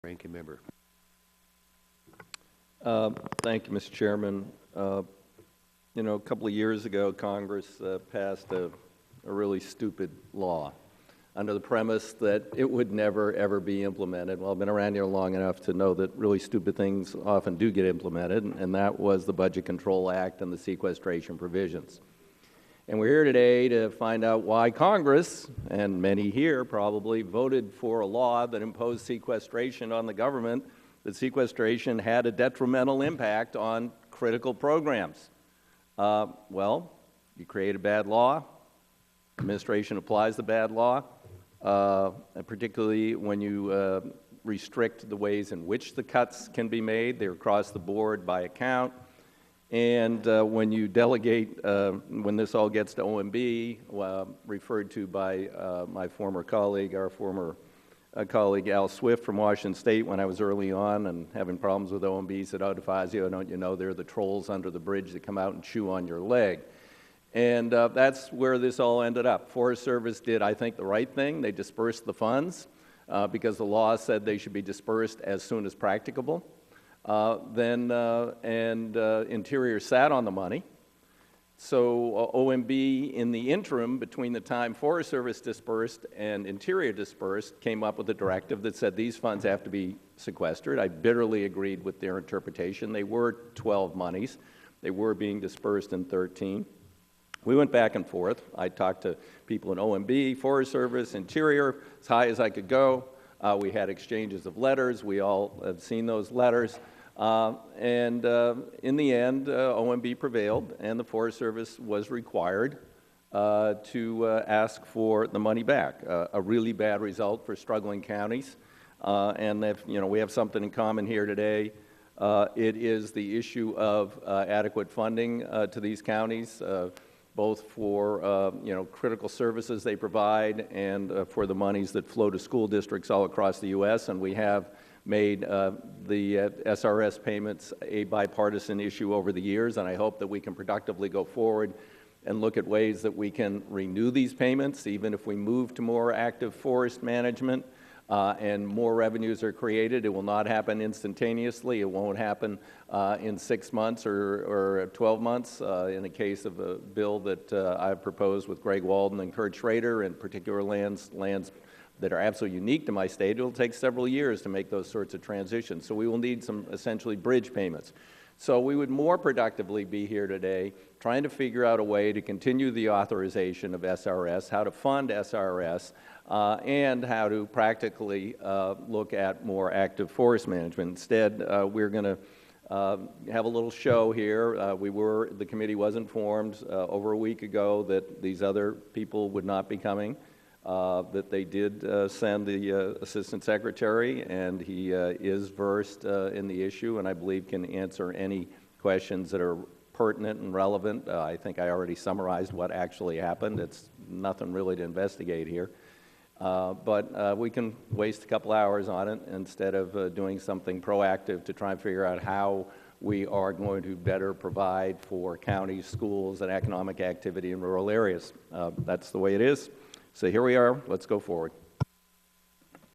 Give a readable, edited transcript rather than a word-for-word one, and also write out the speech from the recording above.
Ranking Member. Thank you, Mr. Chairman. You know, a couple of years ago, Congress passed a really stupid law under the premise that it would never, ever be implemented. Well, I've been around here long enough to know that really stupid things often do get implemented, and that was the Budget Control Act and the sequestration provisions. And we're here today to find out why Congress, and many here probably, voted for a law that imposed sequestration on the government, that sequestration had a detrimental impact on critical programs. Well, you create a bad law, administration applies the bad law, particularly when you restrict the ways in which the cuts can be made. They're across the board by account. And when you delegate, when this all gets to OMB, referred to by my former colleague, our former colleague Al Swift from Washington State when I was early on and having problems with OMB, said, oh, DeFazio, don't you know, they're the trolls under the bridge that come out and chew on your leg. And that's where this all ended up. Forest Service did, I think, the right thing. They dispersed the funds because the law said they should be dispersed as soon as practicable. Interior sat on the money. So OMB, in the interim, between the time Forest Service dispersed and Interior dispersed, came up with a directive that said these funds have to be sequestered. I bitterly agreed with their interpretation. They were 12 monies. They were being dispersed in 13. We went back and forth. I talked to people in OMB, Forest Service, Interior, as high as I could go. We had exchanges of letters. We all have seen those letters. In the end, OMB prevailed, and the Forest Service was required to ask for the money back. A really bad result for struggling counties. And if, you know, we have something in common here today. It is the issue of adequate funding to these counties, both for you know, critical services they provide and for the monies that flow to school districts all across the U.S. And we have made the SRS payments a bipartisan issue over the years, and I hope that we can productively go forward and look at ways that we can renew these payments, even if we move to more active forest management and more revenues are created. It will not happen instantaneously. It won't happen in 6 months or 12 months. In the case of a bill that I've proposed with Greg Walden and Kurt Schrader, in particular lands that are absolutely unique to my state, it will take several years to make those sorts of transitions. So we will need some essentially bridge payments. So we would more productively be here today trying to figure out a way to continue the authorization of SRS, how to fund SRS, and how to practically look at more active forest management. Instead, we're going to have a little show here. The committee was informed over a week ago that these other people would not be coming. That they did send the Assistant Secretary, and he is versed in the issue, and I believe can answer any questions that are pertinent and relevant. I think I already summarized what actually happened. It's nothing really to investigate here. But we can waste a couple hours on it instead of doing something proactive to try and figure out how we are going to better provide for counties, schools, and economic activity in rural areas. That's the way it is. So here we are. Let's go forward.